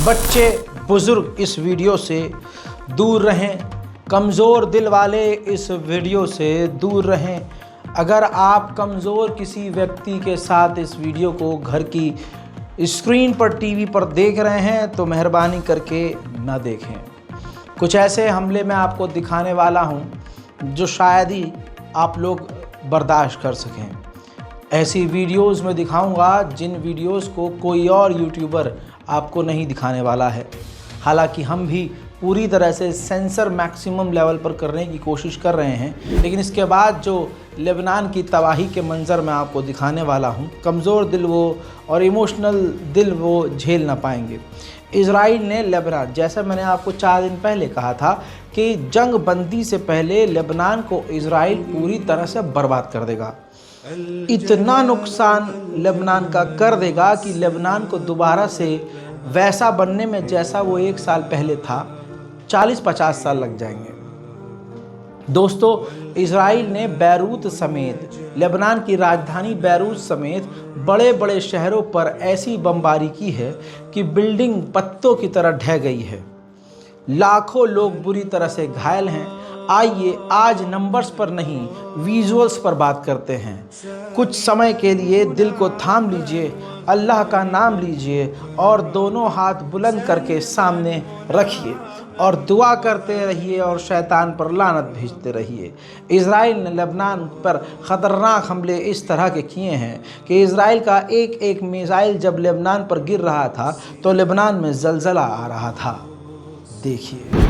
बच्चे बुजुर्ग इस वीडियो से दूर रहें, कमज़ोर दिल वाले इस वीडियो से दूर रहें। अगर आप कमज़ोर किसी व्यक्ति के साथ इस वीडियो को घर की स्क्रीन पर टीवी पर देख रहे हैं तो मेहरबानी करके ना देखें। कुछ ऐसे हमले मैं आपको दिखाने वाला हूं जो शायद ही आप लोग बर्दाश्त कर सकें। ऐसी वीडियोस में दिखाऊंगा जिन वीडियोस को कोई और यूट्यूबर आपको नहीं दिखाने वाला है। हालांकि हम भी पूरी तरह से सेंसर मैक्सिमम लेवल पर करने की कोशिश कर रहे हैं, लेकिन इसके बाद जो लेबनान की तबाही के मंज़र मैं आपको दिखाने वाला हूं, कमज़ोर दिल वो और इमोशनल दिल वो झेल ना पाएंगे। इज़राइल ने लेबनान, जैसा मैंने आपको 4 दिन पहले कहा था कि जंग बंदी से पहले लेबनान को इज़राइल पूरी तरह से बर्बाद कर देगा। इतना नुकसान लेबनान का कर देगा कि लेबनान को दोबारा से वैसा बनने में जैसा वो 1 साल पहले था 40-50 साल लग जाएंगे। दोस्तों, इज़राइल ने बैरूत समेत, लेबनान की राजधानी बैरूत समेत बड़े बड़े शहरों पर ऐसी बमबारी की है कि बिल्डिंग पत्तों की तरह ढह गई है। लाखों लोग बुरी तरह से घायल हैं। आइए आज नंबर्स पर नहीं, विजुअल्स पर बात करते हैं। कुछ समय के लिए दिल को थाम लीजिए, अल्लाह का नाम लीजिए और दोनों हाथ बुलंद करके सामने रखिए और दुआ करते रहिए और शैतान पर लानत भेजते रहिए। इज़राइल ने लेबनान पर ख़तरनाक हमले इस तरह के किए हैं कि इज़राइल का एक एक मिसाइल जब लेबनान पर गिर रहा था तो लेबनान में ज़लज़ला आ रहा था। देखिए।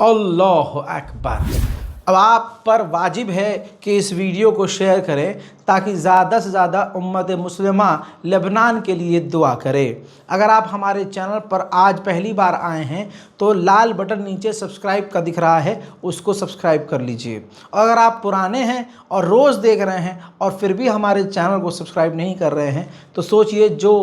अल्लाह अकबर। अब आप पर वाजिब है कि इस वीडियो को शेयर करें ताकि ज़्यादा से ज़्यादा उम्मत मुस्लिमा लेबनान के लिए दुआ करे। अगर आप हमारे चैनल पर आज पहली बार आए हैं तो लाल बटन नीचे सब्सक्राइब का दिख रहा है, उसको सब्सक्राइब कर लीजिए। और अगर आप पुराने हैं और रोज़ देख रहे हैं और फिर भी हमारे चैनल को सब्सक्राइब नहीं कर रहे हैं तो सोचिए जो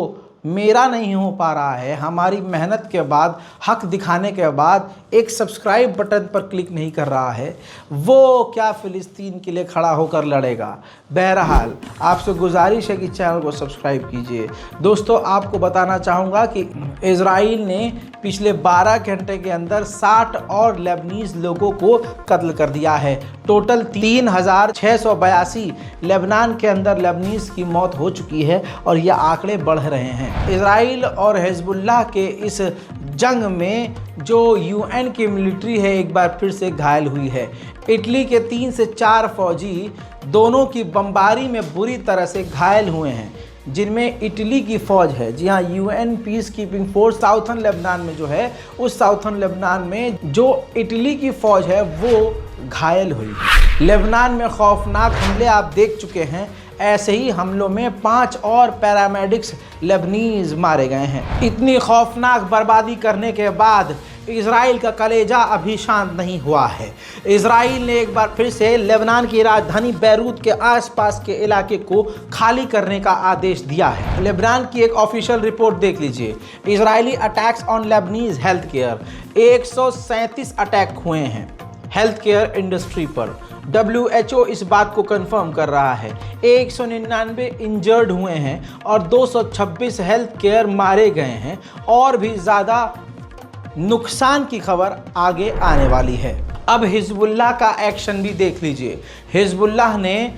मेरा नहीं हो पा रहा है, हमारी मेहनत के बाद, हक दिखाने के बाद एक सब्सक्राइब बटन पर क्लिक नहीं कर रहा है, वो क्या फ़िलिस्तीन के लिए खड़ा होकर लड़ेगा। बहरहाल आपसे गुजारिश है कि चैनल को सब्सक्राइब कीजिए। दोस्तों, आपको बताना चाहूँगा कि इजराइल ने पिछले 12 घंटे के अंदर 60 और लेबनीज़ लोगों को कत्ल कर दिया है। टोटल 3682 लेबनान के अंदर लेबनीज़ की मौत हो चुकी है और ये आंकड़े बढ़ रहे हैं। इजराइल और हिजबुल्लाह के इस जंग में जो यूएन की मिलिट्री है एक बार फिर से घायल हुई है। इटली के 3 से 4 फौजी दोनों की बमबारी में बुरी तरह से घायल हुए हैं, जिनमें इटली की फ़ौज है। जी हाँ, UN peace keeping force southern Lebanon में जो है, उस साउथर्न लेबनान में जो इटली की फ़ौज है वो घायल हुई है। लेबनान में खौफनाक हमले आप देख चुके हैं। ऐसे ही हमलों में 5 और पैरामेडिक्स लेबनीज़ मारे गए हैं। इतनी खौफनाक बर्बादी करने के बाद इजराइल का कलेजा अभी शांत नहीं हुआ है। इजराइल ने एक बार फिर से लेबनान की राजधानी बैरूत के आसपास के इलाके को खाली करने का आदेश दिया है। लेबनान की एक ऑफिशियल रिपोर्ट देख लीजिए। Israeli attacks on Lebanese health care, 137 attack हुए हैं हेल्थ केयर इंडस्ट्री पर। WHO इस बात को कंफर्म कर रहा है। 199 इंजर्ड हुए हैं और 226 हेल्थ केयर मारे गए हैं और भी ज़्यादा नुकसान की खबर आगे आने वाली है। अब हिजबुल्लाह का एक्शन भी देख लीजिए। हिजबुल्लाह ने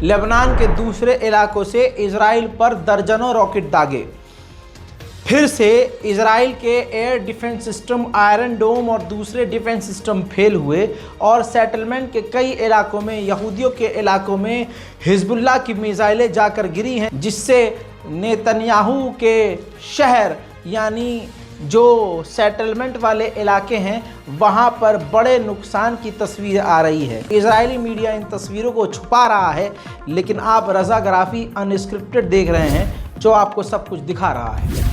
लेबनान के दूसरे इलाकों से इजराइल पर दर्जनों रॉकेट दागे। फिर से इजराइल के एयर डिफेंस सिस्टम, आयरन डोम और दूसरे डिफेंस सिस्टम फेल हुए और सेटलमेंट के कई इलाकों में, यहूदियों के इलाकों में हिजबुल्लाह की मिसाइलें जाकर गिरी हैं, जिससे नेतन्याहू के शहर यानी जो सेटलमेंट वाले इलाके हैं वहाँ पर बड़े नुकसान की तस्वीर आ रही है। इजरायली मीडिया इन तस्वीरों को छुपा रहा है, लेकिन आप रज़ाग्राफी अनस्क्रिप्टेड देख रहे हैं जो आपको सब कुछ दिखा रहा है।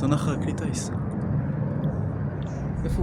צונח כלי טיס. איפה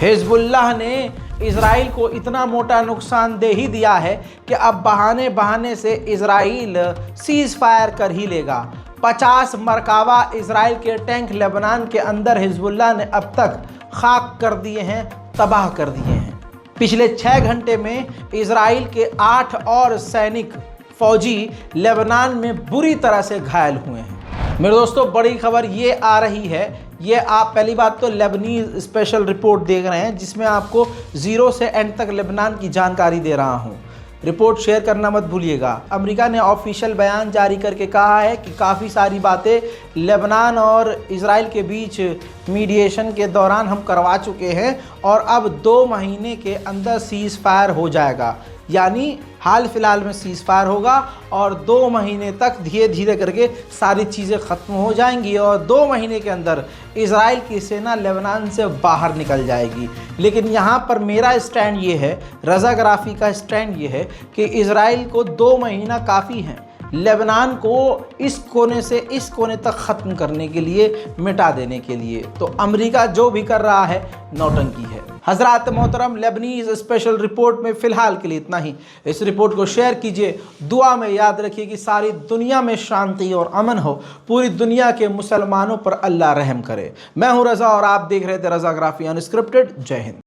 हिजबुल्लाह ने इजराइल को इतना मोटा नुकसान दे ही दिया है कि अब बहाने बहाने से इजराइल सीज फायर कर ही लेगा। 50 मरकावा इजराइल के टैंक लेबनान के अंदर हिजबुल्लाह ने अब तक खाक कर दिए हैं, तबाह कर दिए हैं। पिछले 6 घंटे में इजराइल के 8 और सैनिक फौजी लेबनान में बुरी तरह से घायल हुए हैं। मेरे दोस्तों, बड़ी खबर ये आ रही है, ये आप पहली बात तो लेबनीज स्पेशल रिपोर्ट देख रहे हैं, जिसमें आपको 0 से एंड तक लेबनान की जानकारी दे रहा हूँ। रिपोर्ट शेयर करना मत भूलिएगा। अमेरिका ने ऑफिशियल बयान जारी करके कहा है कि काफ़ी सारी बातें लेबनान और इजराइल के बीच मीडिएशन के दौरान हम करवा चुके हैं और अब 2 महीने के अंदर सीज़ फायर हो जाएगा। यानी हाल फिलहाल में सीज़ फायर होगा और 2 महीने तक धीरे धीरे करके सारी चीज़ें ख़त्म हो जाएंगी और 2 महीने के अंदर इजराइल की सेना लेबनान से बाहर निकल जाएगी। लेकिन यहाँ पर मेरा स्टैंड ये है, रज़ाग्राफी का स्टैंड ये है कि इजराइल को 2 महीना काफ़ी है, लेबनान को इस कोने से इस कोने तक ख़त्म करने के लिए, मिटा देने के लिए। तो अमेरिका जो भी कर रहा है नौटंकी है। हज़रात मोहतरम, लेबनीज़ स्पेशल रिपोर्ट में फ़िलहाल के लिए इतना ही। इस रिपोर्ट को शेयर कीजिए, दुआ में याद रखिए कि सारी दुनिया में शांति और अमन हो, पूरी दुनिया के मुसलमानों पर अल्लाह रहम करे। मैं हूँ रज़ा और आप देख रहे थे रज़ाग्राफ़ी अनस्क्रिप्टेड। जय हिंद।